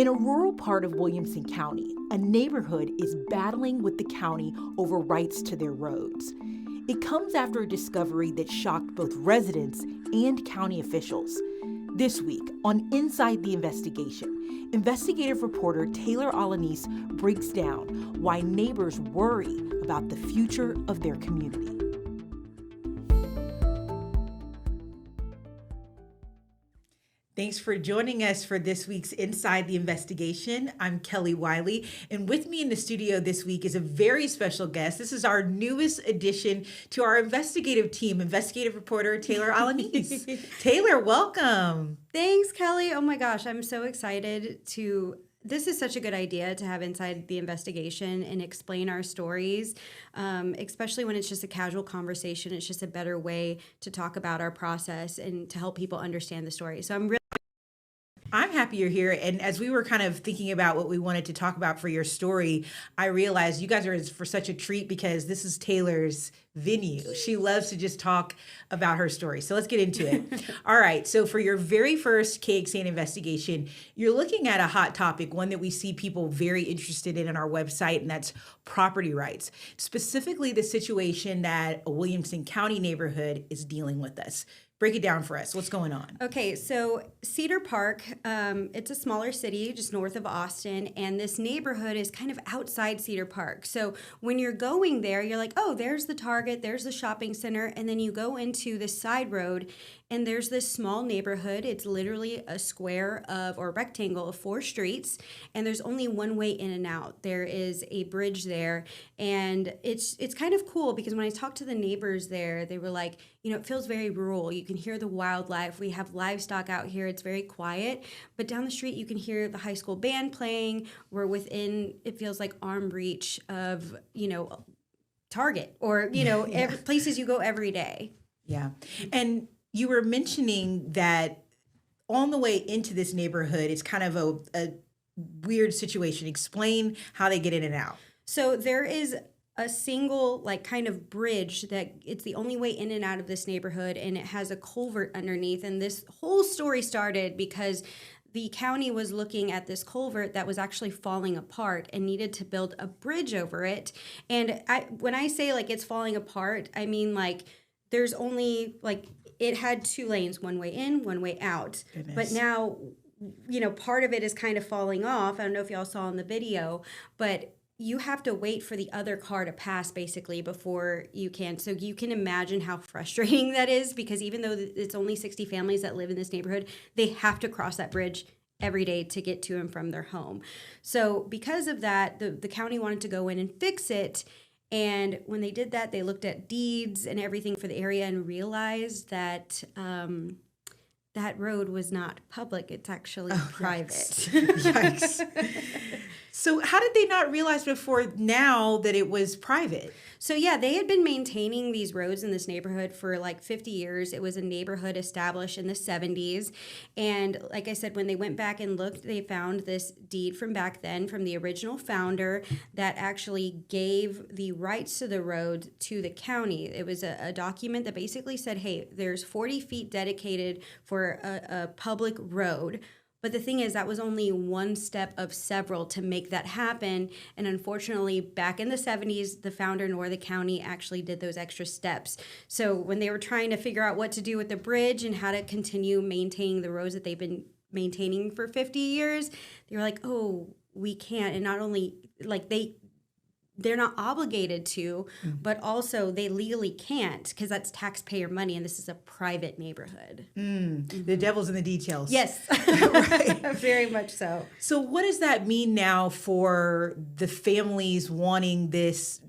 In a rural part of Williamson County, a neighborhood is battling with the county over rights to their roads. It comes after a discovery that shocked both residents and county officials. This week on Inside the Investigation, investigative reporter Taylor Alanis breaks down why neighbors worry about the future of their community. Thanks for joining us for this week's Inside the Investigation. I'm Kelly Wiley, and with me in the studio this week is a very special guest. This is our newest addition to our investigative team, investigative reporter Taylor Alanis. Taylor, welcome. Thanks, Kelly. Oh my gosh, I'm so excited to... This is such a good idea to have Inside the Investigation and explain our stories, especially when it's just a casual conversation. It's just a better way to talk about our process and to help people understand the story. So I'm happy you're here. And as we were kind of thinking about what we wanted to talk about for your story, I realized you guys are in for such a treat because this is Taylor's venue. She loves to just talk about her story. So let's get into it. All right. So for your very first KXAN investigation, you're looking at a hot topic, one that we see people very interested in on our website, and that's property rights, specifically the situation that a Williamson County neighborhood is dealing with us. Break it down for us. What's going on? Okay, so Cedar Park, it's a smaller city just north of Austin, and this neighborhood is kind of outside Cedar Park. So when you're going there, you're like, oh, there's the Target, there's the shopping center, and then you go into this side road, and there's this small neighborhood. It's literally a square of, or rectangle of 4 streets, and there's only one way in and out. There is a bridge there, and it's kind of cool because when I talked to the neighbors there, they were like, you know, it feels very rural. You can hear the wildlife. We have livestock out here. It's very quiet. But down the street, you can hear the high school band playing. We're within, it feels like arm reach of, you know, Target or, you know, places you go every day. Yeah. And you were mentioning that on the way into this neighborhood, it's kind of a weird situation. Explain how they get in and out. So there is a single like kind of bridge that it's the only way in and out of this neighborhood, and it has a culvert underneath. And this whole story started because the county was looking at this culvert that was actually falling apart and needed to build a bridge over it. And when I say like it's falling apart, I mean like there's only like it had 2 lanes, one way in, one way out. Goodness. But now, you know, part of it is kind of falling off. I don't know if y'all saw in the video, but you have to wait for the other car to pass basically before you can. So you can imagine how frustrating that is because even though it's only 60 families that live in this neighborhood, they have to cross that bridge every day to get to and from their home. So because of that, the county wanted to go in and fix it. And when they did that, they looked at deeds and everything for the area and realized that that road was not public. It's actually private. Yikes. So how did they not realize before now that it was private? So yeah, they had been maintaining these roads in this neighborhood for like 50 years. It was a neighborhood established in the 70s. And like I said, when they went back and looked, they found this deed from back then from the original founder that actually gave the rights to the road to the county. It was a document that basically said, hey, there's 40 feet dedicated for a public road. But the thing is, that was only one step of several to make that happen. And unfortunately, back in the 70s, the founder nor the county actually did those extra steps. So when they were trying to figure out what to do with the bridge and how to continue maintaining the roads that they've been maintaining for 50 years, they were like, oh, we can't. And not only, like, they're not obligated to, but also they legally can't because that's taxpayer money, and this is a private neighborhood. The devil's in the details. Yes, Right. Very much so. So what does that mean now for the families wanting this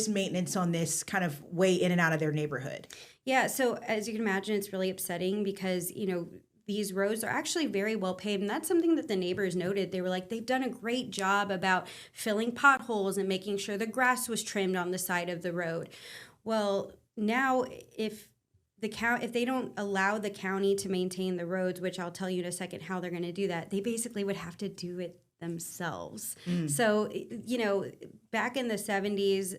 maintenance on this kind of way in and out of their neighborhood? Yeah, so as you can imagine, it's really upsetting because, you know, these roads are actually very well paved, and that's something that the neighbors noted. They were like, they've done a great job about filling potholes and making sure the grass was trimmed on the side of the road. Well, now if they don't allow the county to maintain the roads, which I'll tell you in a second how they're going to do that, they basically would have to do it themselves. So, back in the 70s,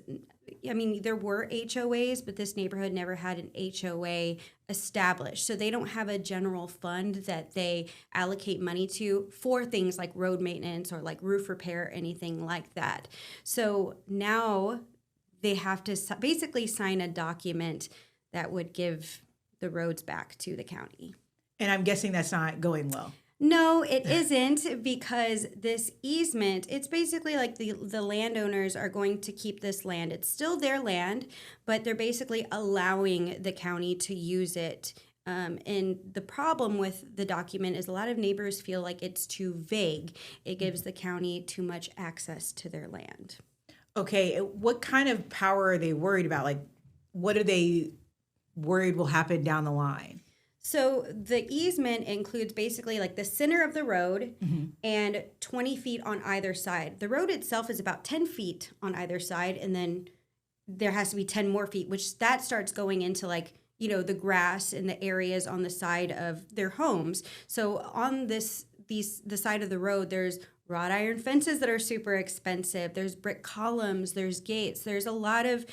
I mean, there were HOAs, but this neighborhood never had an HOA established. So they don't have a general fund that they allocate money to for things like road maintenance or like roof repair, anything like that. So now they have to basically sign a document that would give the roads back to the county. And I'm guessing that's not going well. No, it isn't, because this easement, it's basically like the landowners are going to keep this land. It's still their land, but they're basically allowing the county to use it. And the problem with the document is a lot of neighbors feel like it's too vague. It gives the county too much access to their land. Okay, what kind of power are they worried about? Like, what are they worried will happen down the line? So the easement includes basically like the center of the road and 20 feet on either side. The road itself is about 10 feet on either side, and then there has to be 10 more feet, which that starts going into like, the grass and the areas on the side of their homes. So on the side of the road, there's wrought iron fences that are super expensive. There's brick columns, there's gates. There's a lot of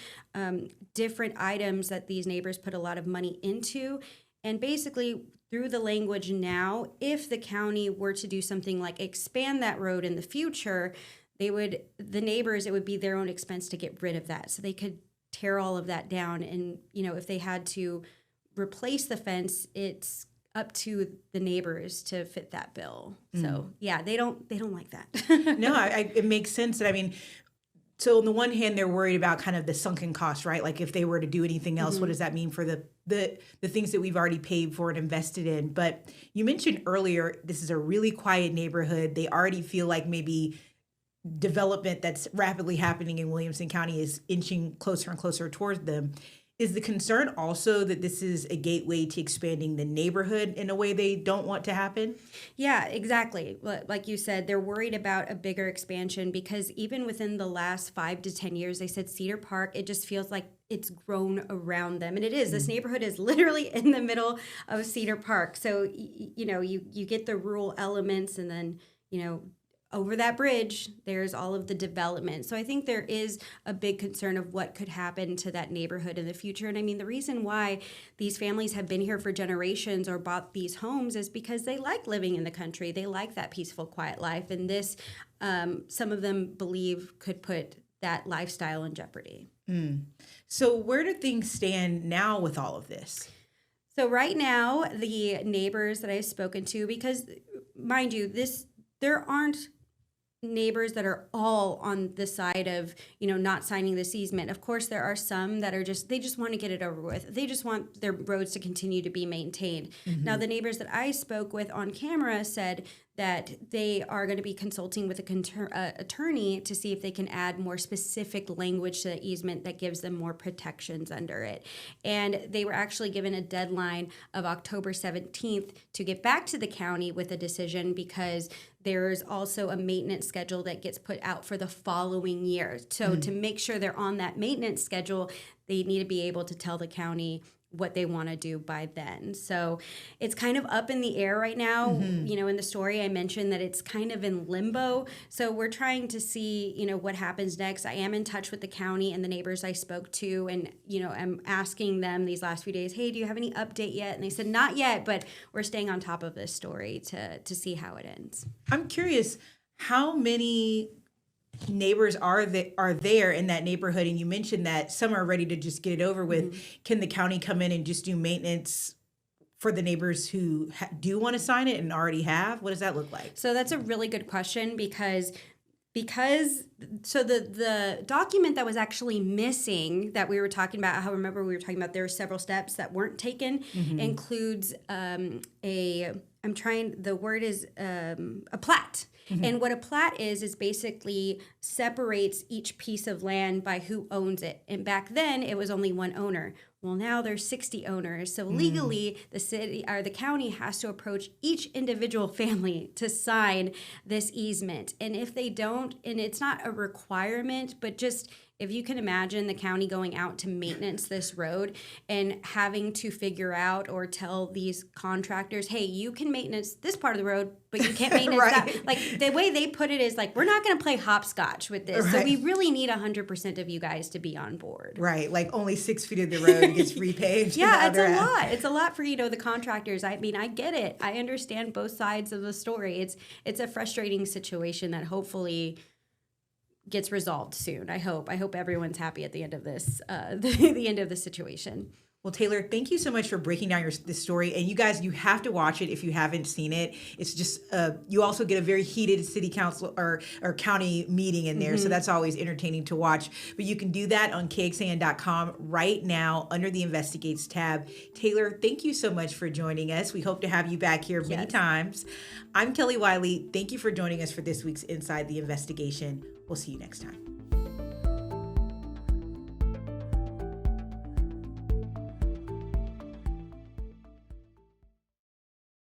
different items that these neighbors put a lot of money into. And basically, through the language now, if the county were to do something like expand that road in the future, the neighbors, it would be their own expense to get rid of that. So they could tear all of that down. And, if they had to replace the fence, it's up to the neighbors to fit that bill. So yeah, they don't like that. No, it makes sense. And I mean, so on the one hand, they're worried about kind of the sunken cost, right? Like if they were to do anything else, what does that mean for the things that we've already paid for and invested in? But you mentioned earlier, this is a really quiet neighborhood. They already feel like maybe development that's rapidly happening in Williamson County is inching closer and closer towards them. Is the concern also that this is a gateway to expanding the neighborhood in a way they don't want to happen? Yeah, exactly. Like you said, they're worried about a bigger expansion because even within the last 5 to 10 years, they said Cedar Park, it just feels like it's grown around them. And it is. This neighborhood is literally in the middle of Cedar Park. So, you get the rural elements, and then, over that bridge, there's all of the development. So I think there is a big concern of what could happen to that neighborhood in the future. And I mean, the reason why these families have been here for generations or bought these homes is because they like living in the country. They like that peaceful, quiet life. And this, some of them believe, could put that lifestyle in jeopardy. So where do things stand now with all of this? So right now, the neighbors that I've spoken to, because mind you, there aren't neighbors that are all on the side of, not signing this easement. Of course, there are some that are they just want to get it over with. They just want their roads to continue to be maintained. Now, the neighbors that I spoke with on camera said that they are going to be consulting with an attorney to see if they can add more specific language to the easement that gives them more protections under it. And they were actually given a deadline of October 17th to get back to the county with a decision, because there's also a maintenance schedule that gets put out for the following year. So to make sure they're on that maintenance schedule, they need to be able to tell the county what they want to do by then. So it's kind of up in the air right now. In the story I mentioned that it's kind of in limbo. So we're trying to see, what happens next. I am in touch with the county and the neighbors I spoke to, and, I'm asking them these last few days, hey, do you have any update yet? And they said, not yet, but we're staying on top of this story to see how it ends. I'm curious, how many neighbors are there in that neighborhood? And you mentioned that some are ready to just get it over with. Can the county come in and just do maintenance for the neighbors who do want to sign it and already have? What does that look like? So that's a really good question, because so the document that was actually missing that we were talking about, we were talking about there were several steps that weren't taken, includes a plat. And what a plat is basically separates each piece of land by who owns it. And back then it was only one owner. Well, now there's 60 owners. So legally, the city or the county has to approach each individual family to sign this easement. And if they don't, and it's not a requirement, but just if you can imagine the county going out to maintenance this road and having to figure out or tell these contractors, hey, you can maintenance this part of the road, but you can't maintenance that. Like, the way they put it is like, we're not going to play hopscotch with this. So we really need 100% of you guys to be on board. Right. Like only 6 feet of the road gets repaved. Yeah, it's a lot. It's a lot for, the contractors. I mean, I get it. I understand both sides of the story. It's a frustrating situation that hopefully gets resolved soon. I hope everyone's happy at the end of this, the end of the situation. Well, Taylor, thank you so much for breaking down this story. And you guys, you have to watch it if you haven't seen it. It's just, you also get a very heated city council or county meeting in there. So that's always entertaining to watch. But you can do that on KXAN.com right now under the Investigates tab. Taylor, thank you so much for joining us. We hope to have you back here many times. I'm Kelly Wiley. Thank you for joining us for this week's Inside the Investigation. We'll see you next time.